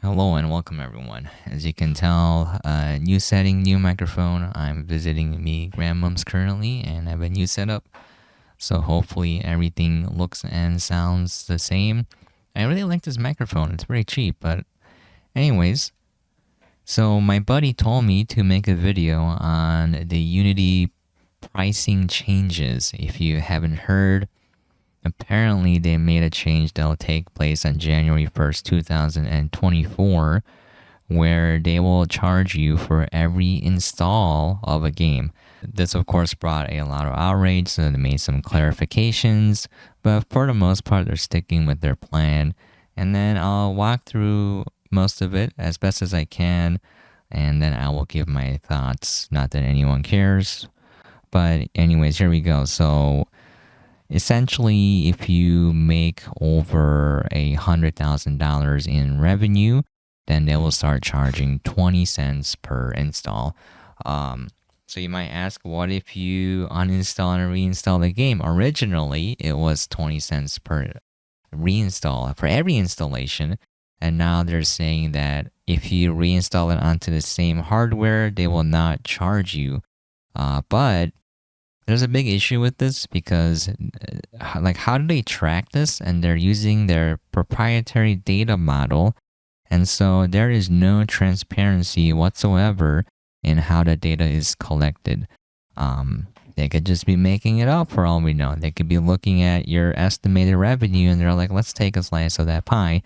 Hello and welcome everyone. As you can tell, new setting, new microphone. I'm visiting me grandmom's currently and I have a new setup. So hopefully everything looks and sounds the same. I really like this microphone. It's very cheap, but anyways, so my buddy told me to make a video on the Unity pricing changes. If you haven't heard, apparently they made a change that'll take place on January 1st, 2024 where they will charge you for every install of a game. This, of course, brought a lot of outrage, so they made some clarifications, but for the most part, they're sticking with their plan. And then I'll walk through most of it as best as I can, and then I will give my thoughts. Not that anyone cares, but, anyways, here we go. So, essentially, if you make over $100,000 in revenue, then they will start charging 20 cents per install. So you might ask, what if you uninstall and reinstall the game? Originally, it was 20 cents per reinstall for every installation. And now they're saying that if you reinstall it onto the same hardware, they will not charge you. But there's a big issue with this because, like, how do they track this? And they're using their proprietary data model. And so there is no transparency whatsoever in how the data is collected. They could just be making it up for all we know. They could be looking at your estimated revenue and they're like, let's take a slice of that pie.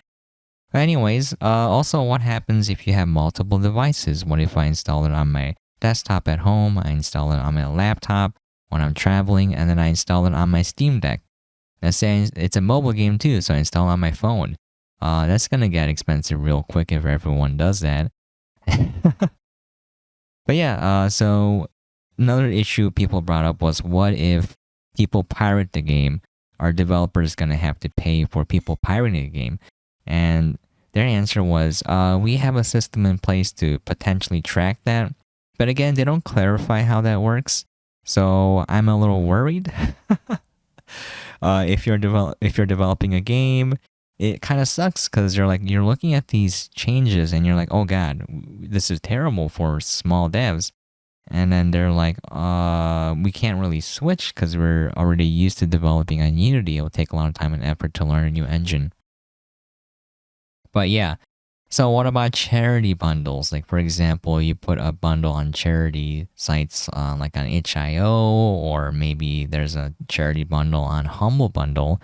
But anyways, also what happens if you have multiple devices? What if I install it on my desktop at home, I install it on my laptop when I'm traveling, and then I install it on my Steam Deck? Let's say it's a mobile game too, so I install it on my phone. That's gonna get expensive real quick if everyone does that. But yeah, so another issue people brought up was, what if people pirate the game? Are developers gonna have to pay for people pirating the game? And their answer was, we have a system in place to potentially track that. But again, they don't clarify how that works. So I'm a little worried. If you're developing a game, it kind of sucks because you're looking at these changes and you're like, oh god, this is terrible for small devs. And then they're like, we can't really switch because we're already used to developing on Unity. It will take a lot of time and effort to learn a new engine. But yeah, so what about charity bundles? Like, for example, you put a bundle on charity sites, like on itch.io, or maybe there's a charity bundle on Humble Bundle,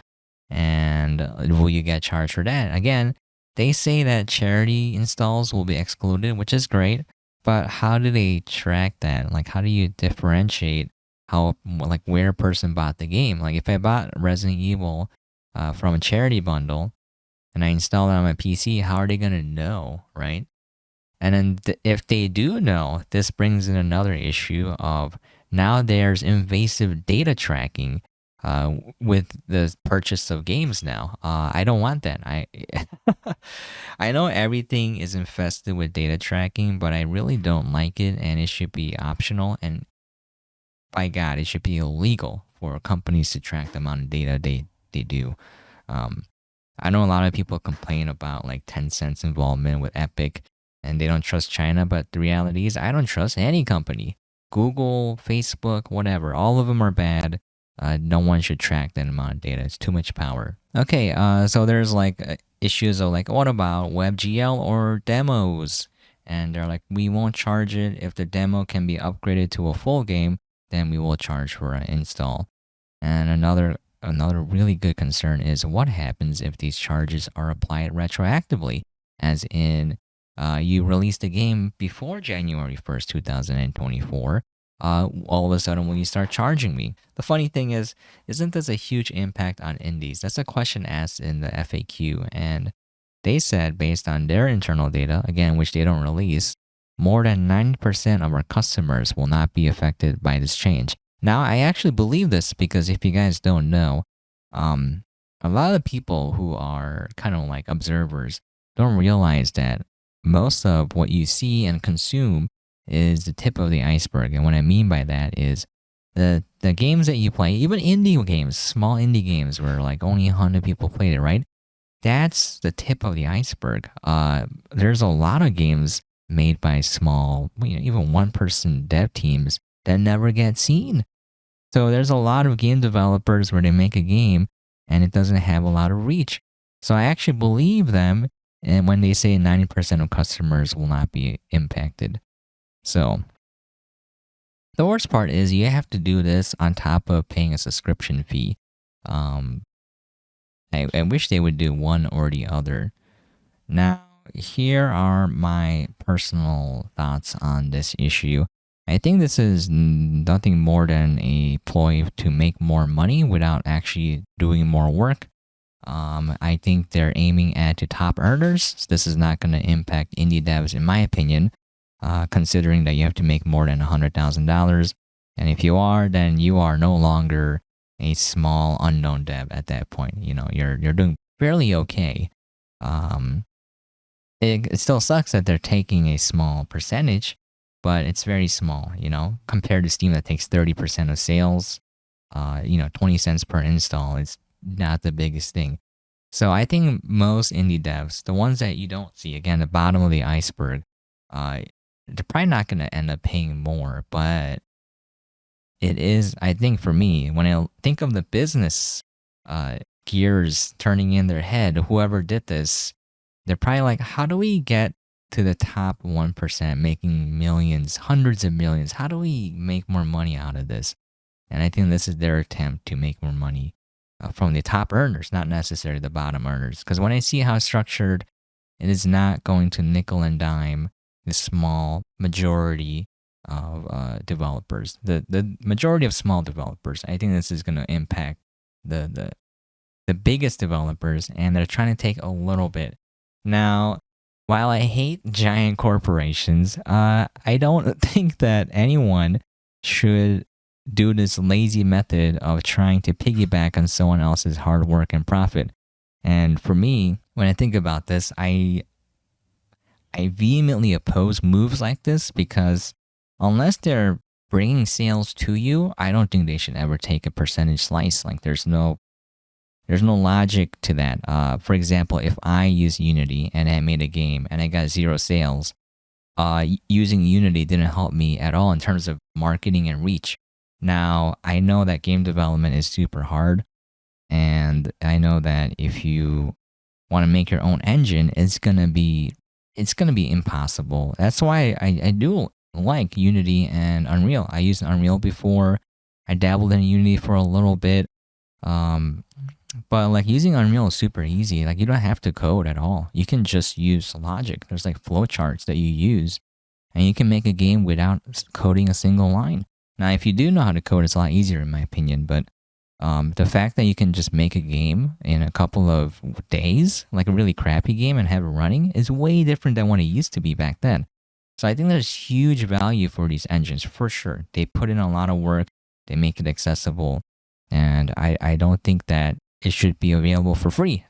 and will you get charged for that? Again, they say that charity installs will be excluded, which is great, but how do they track that? Like, how do you differentiate like, where a person bought the game? Like, if I bought Resident Evil from a charity bundle, and I install it on my PC, how are they going to know, right? And then if they do know, this brings in another issue of, now there's invasive data tracking with the purchase of games now. I don't want that. I know everything is infested with data tracking, but I really don't like it, and it should be optional. And by God, it should be illegal for companies to track the amount of data they do. Um, I know a lot of people complain about like Tencent's involvement with Epic and they don't trust China, but the reality is I don't trust any company. Google, Facebook, whatever, all of them are bad. No one should track that amount of data. It's too much power. Okay, so there's like issues of like, what about WebGL or demos? And they're like, we won't charge it. If the demo can be upgraded to a full game, then we will charge for an install. And another really good concern is, what happens if these charges are applied retroactively, as in you released the game before January 1st, 2024. All of a sudden, will you start charging me? The funny thing is, isn't this a huge impact on indies? That's a question asked in the FAQ, and they said, based on their internal data, again, which they don't release, more than 90% of our customers will not be affected by this change. Now, I actually believe this because if you guys don't know, a lot of people who are kind of like observers don't realize that most of what you see and consume is the tip of the iceberg. And what I mean by that is the games that you play, even indie games, small indie games where like only 100 people played it, right? that's the tip of the iceberg. There's a lot of games made by small, even one-person dev teams that never get seen. So there's a lot of game developers where they make a game and it doesn't have a lot of reach. So I actually believe them, and when they say 90% of customers will not be impacted. So the worst part is you have to do this on top of paying a subscription fee. Um, I wish they would do one or the other. Now, here are my personal thoughts on this issue. I think this is nothing more than a ploy to make more money without actually doing more work. I think they're aiming at the top earners. So this is not going to impact indie devs, in my opinion, considering that you have to make more than $100,000. And if you are, then you are no longer a small unknown dev at that point. You're doing fairly okay. It still sucks that they're taking a small percentage, but it's very small, compared to Steam that takes 30% of sales. 20 cents per install is not the biggest thing. So I think most indie devs, the ones that you don't see, again, the bottom of the iceberg, they're probably not going to end up paying more, but it is, I think for me, when I think of the business gears turning in their head, whoever did this, they're probably like, how do we get to the top 1%, making millions, hundreds of millions? How do we make more money out of this? And I think this is their attempt to make more money from the top earners, not necessarily the bottom earners. Because when I see how it's structured, it is not going to nickel and dime the small majority of developers. The majority of small developers. I think this is going to impact the biggest developers, and they're trying to take a little bit. Now, while I hate giant corporations, I don't think that anyone should do this lazy method of trying to piggyback on someone else's hard work and profit. And for me, when I think about this, I vehemently oppose moves like this because unless they're bringing sales to you, I don't think they should ever take a percentage slice. Like there's no logic to that. For example, if I use Unity and I made a game and I got 0 sales, using Unity didn't help me at all in terms of marketing and reach. Now, I know that game development is super hard, and I know that if you want to make your own engine, it's gonna be impossible. That's why I do like Unity and Unreal. I used Unreal before. I dabbled in Unity for a little bit. But like using Unreal is super easy. Like you don't have to code at all. You can just use logic. There's like flowcharts that you use, and you can make a game without coding a single line. Now, if you do know how to code, it's a lot easier in my opinion. But the fact that you can just make a game in a couple of days, like a really crappy game, and have it running is way different than what it used to be back then. So I think there's huge value for these engines for sure. They put in a lot of work. They make it accessible. And I don't think that it should be available for free.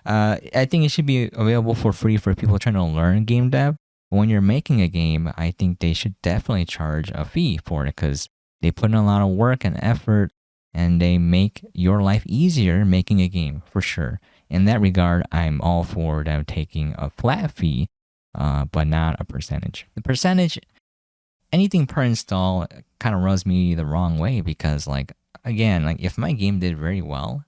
I think it should be available for free for people trying to learn game dev. But when you're making a game, I think they should definitely charge a fee for it because they put in a lot of work and effort and they make your life easier making a game for sure. In that regard, I'm all for them taking a flat fee, but not a percentage. The percentage, anything per install kind of rubs me the wrong way because like, again, like if my game did very well,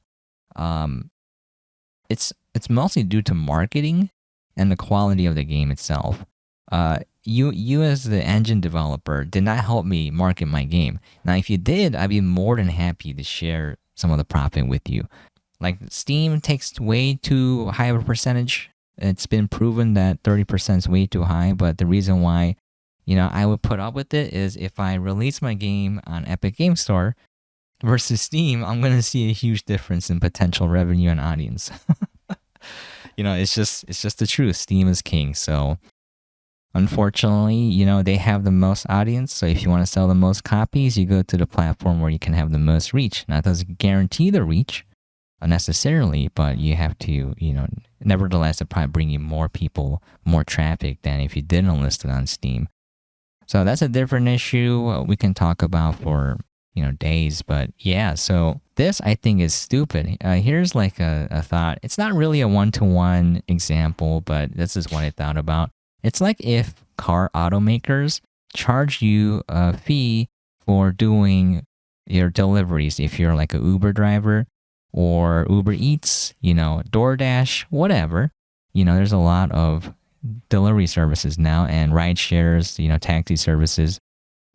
it's mostly due to marketing and the quality of the game itself. You as the engine developer did not help me market my game. Now, if you did, I'd be more than happy to share some of the profit with you. Like Steam takes way too high of a percentage. It's been proven that 30% is way too high, but the reason why, I would put up with it is if I release my game on Epic Game Store versus Steam, I'm going to see a huge difference in potential revenue and audience. It's just the truth. Steam is king. So unfortunately, they have the most audience. So if you want to sell the most copies, you go to the platform where you can have the most reach. Now, it doesn't guarantee the reach necessarily, but you have to, nevertheless, it'll probably bring you more people, more traffic than if you didn't list it on Steam. So that's a different issue we can talk about for, days. But yeah, so this I think is stupid. Here's like a thought. It's not really a one-to-one example, but this is what I thought about. It's like if car automakers charge you a fee for doing your deliveries, if you're like a Uber driver or Uber Eats, DoorDash, whatever. There's a lot of delivery services now and ride shares, taxi services.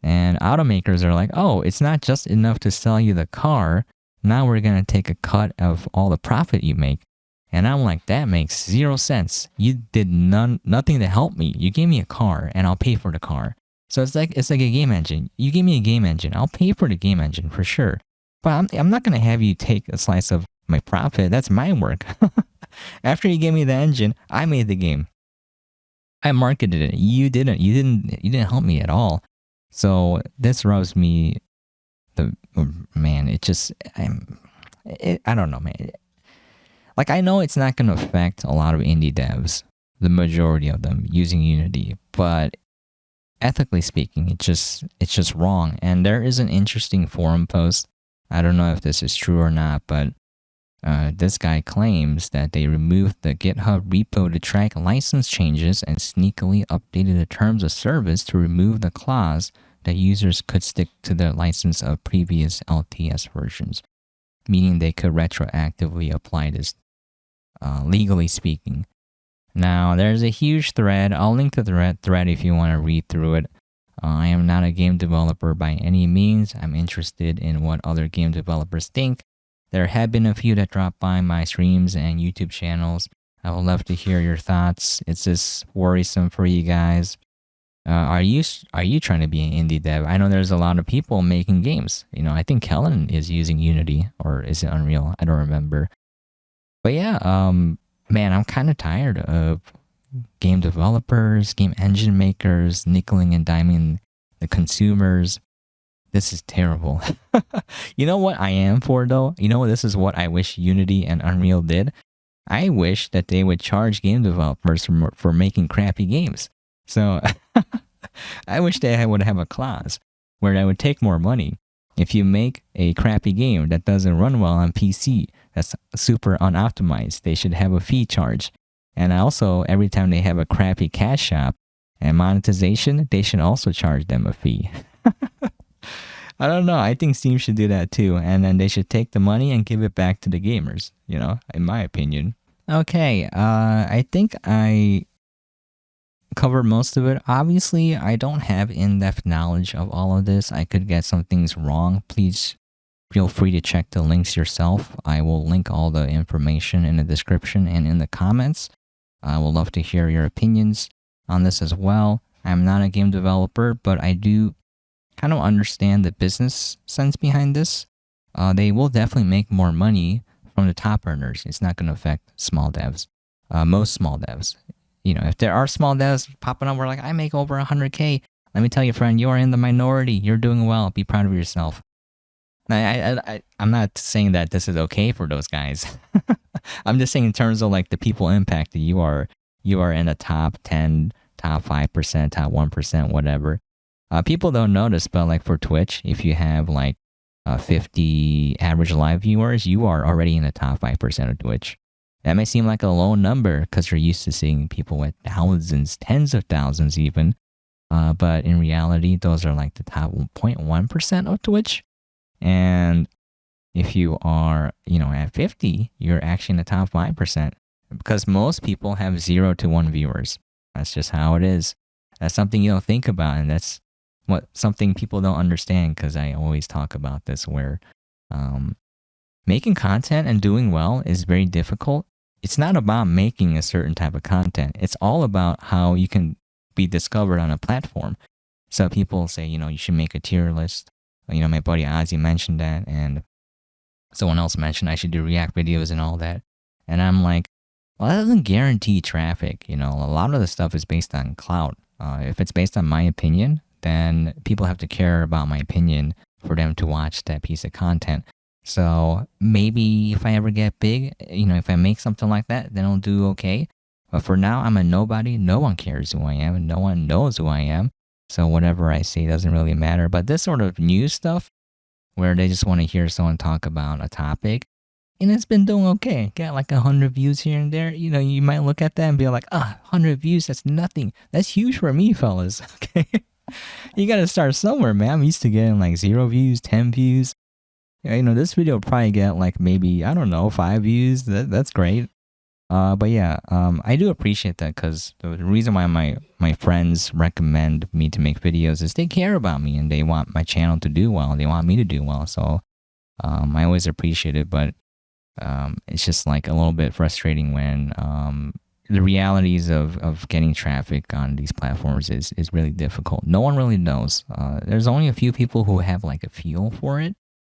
And automakers are like, oh, it's not just enough to sell you the car. Now we're going to take a cut of all the profit you make. And I'm like, that makes 0 sense. You did nothing to help me. You gave me a car and I'll pay for the car. So it's like a game engine. You give me a game engine, I'll pay for the game engine for sure. But I'm not going to have you take a slice of my profit. That's my work. After you gave me the engine, I made the game. I marketed it. You didn't. You didn't help me at all. So this rubs me man, I don't know, man. Like, I know it's not going to affect a lot of indie devs, the majority of them using Unity, but ethically speaking, it's just wrong. And there is an interesting forum post. I don't know if this is true or not, but this guy claims that they removed the GitHub repo to track license changes and sneakily updated the terms of service to remove the clause that users could stick to the license of previous LTS versions, meaning they could retroactively apply this, legally speaking. Now, there's a huge thread. I'll link to the thread if you want to read through it. I am not a game developer by any means. I'm interested in what other game developers think. There have been a few that dropped by my streams and YouTube channels. I would love to hear your thoughts. Is this worrisome for you guys? Are you trying to be an indie dev? I know there's a lot of people making games. I think Kellen is using Unity, or is it Unreal? I don't remember. But yeah, man, I'm kind of tired of game developers, game engine makers, nickeling and diming the consumers. This is terrible. You know what I am for, though? This is what I wish Unity and Unreal did? I wish that they would charge game developers for making crappy games. So I wish they would have a clause where I would take more money if you make a crappy game that doesn't run well on PC, that's super unoptimized. They should have a fee charge. And also, every time they have a crappy cash shop and monetization, they should also charge them a fee. I don't know. I think Steam should do that too. And then they should take the money and give it back to the gamers, in my opinion. Okay, I think I covered most of it. Obviously, I don't have in-depth knowledge of all of this. I could get some things wrong. Please feel free to check the links yourself. I will link all the information in the description and in the comments. I would love to hear your opinions on this as well. I'm not a game developer, but I do kind of understand the business sense behind this. They will definitely make more money from the top earners. It's not going to affect small devs. Most small devs. If there are small devs popping up, we're like, I make over 100K. Let me tell you, friend, you are in the minority. You're doing well. Be proud of yourself. I'm not saying that this is okay for those guys. I'm just saying in terms of like the people impacted, you are in the top 10, top 5%, top 1%, whatever. People don't notice, but like for Twitch, if you have like 50 average live viewers, you are already in the top 5% of Twitch. That may seem like a low number because you're used to seeing people with thousands, tens of thousands even. But in reality, those are like the top 0.1% of Twitch. And if you are, at 50, you're actually in the top 5% because most people have 0 to 1 viewers. That's just how it is. That's something you don't think about, and that's something people don't understand because I always talk about this where making content and doing well is very difficult. It's not about making a certain type of content. It's all about how you can be discovered on a platform. So people say, you should make a tier list. My buddy Ozzy mentioned that, and someone else mentioned I should do React videos and all that. And I'm like, well, that doesn't guarantee traffic. A lot of the stuff is based on clout. If it's based on my opinion, then people have to care about my opinion for them to watch that piece of content. So maybe if I ever get big, if I make something like that, then I'll do okay. But for now, I'm a nobody. No one cares who I am, and no one knows who I am. So whatever I say doesn't really matter. But this sort of news stuff, where they just want to hear someone talk about a topic. And it's been doing okay. Got like 100 views here and there. You know, you might look at that and be like, 100 views, that's nothing. That's huge for me, fellas. Okay. You got to start somewhere, man. I'm used to getting like 0 views, 10 views. Yeah, you know, this video will probably get like maybe, I don't know, 5 views. That's great. But yeah, I do appreciate that because the reason why my friends recommend me to make videos is they care about me and they want my channel to do well. They want me to do well. So I always appreciate it, but it's just like a little bit frustrating when the realities of getting traffic on these platforms is really difficult. No one really knows. There's only a few people who have like a feel for it,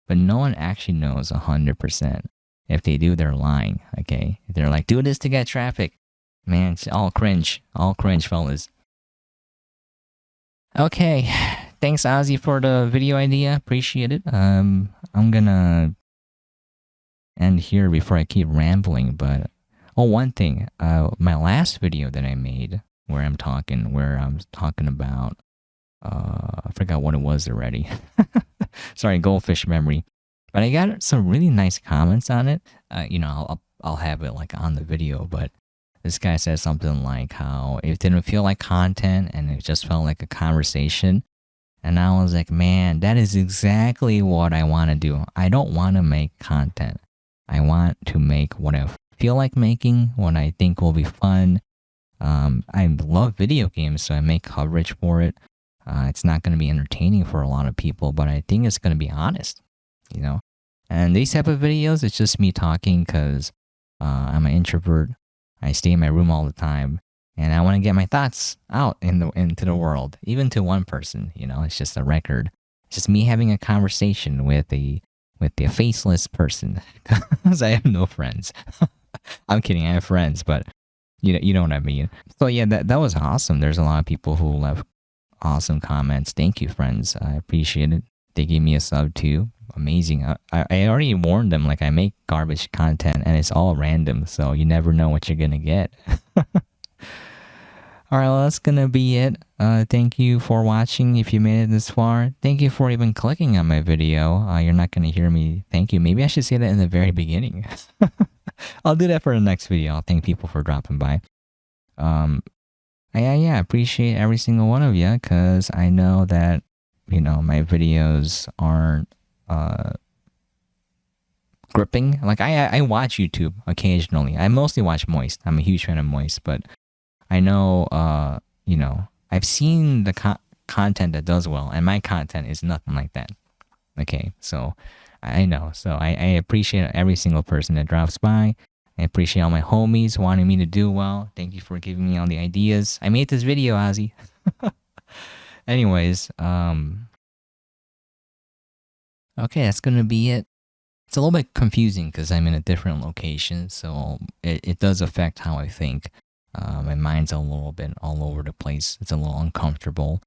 but no one actually knows 100%. If they do, they're lying, okay? They're like, do this to get traffic. Man, it's all cringe, fellas. Okay, thanks, Ozzy, for the video idea. Appreciate it. I'm gonna end here before I keep rambling, but one thing. My last video that I made where I'm talking about, I forgot what it was already. Sorry, goldfish memory. But I got some really nice comments on it. You know, I'll have it like on the video, but this guy said something like how it didn't feel like content and it just felt like a conversation. And I was like, man, that is exactly what I want to do. I don't want to make content. I want to make what I feel like making, what I think will be fun. I love video games, so I make coverage for it. It's not going to be entertaining for a lot of people, but I think it's going to be honest, you know? And these type of videos, it's just me talking because I'm an introvert. I stay in my room all the time, and I want to get my thoughts out into the world, even to one person, you know? It's just a record. It's just me having a conversation with a faceless person because I have no friends. I'm kidding, I have friends, but you know what I mean. So yeah, that was awesome. There's a lot of people who left awesome comments. Thank you, friends. I appreciate it. They gave me a sub too. Amazing. I already warned them, like I make garbage content and it's all random, so you never know what you're gonna get. All right, well, that's gonna be it. Thank you for watching. If you made it this far, thank you for even clicking on my video. You're not gonna hear me thank you. Maybe I should say that in the very beginning. I'll do that for the next video. I'll thank people for dropping by. Yeah, appreciate every single one of you because I know that, you know, my videos aren't gripping. Like I watch YouTube occasionally. I mostly watch Moist. I'm a huge fan of Moist, but I know, you know, I've seen the content that does well, and my content is nothing like that. Okay, so I know. So I appreciate every single person that drops by. I appreciate all my homies wanting me to do well. Thank you for giving me all the ideas. I made this video, Ozzy. Anyways, okay, that's gonna be it. It's a little bit confusing because I'm in a different location, so it does affect how I think. My mind's a little bit all over the place. It's a little uncomfortable.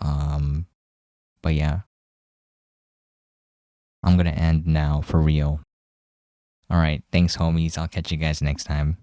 But yeah, I'm gonna end now for real. All right, thanks, homies. I'll catch you guys next time.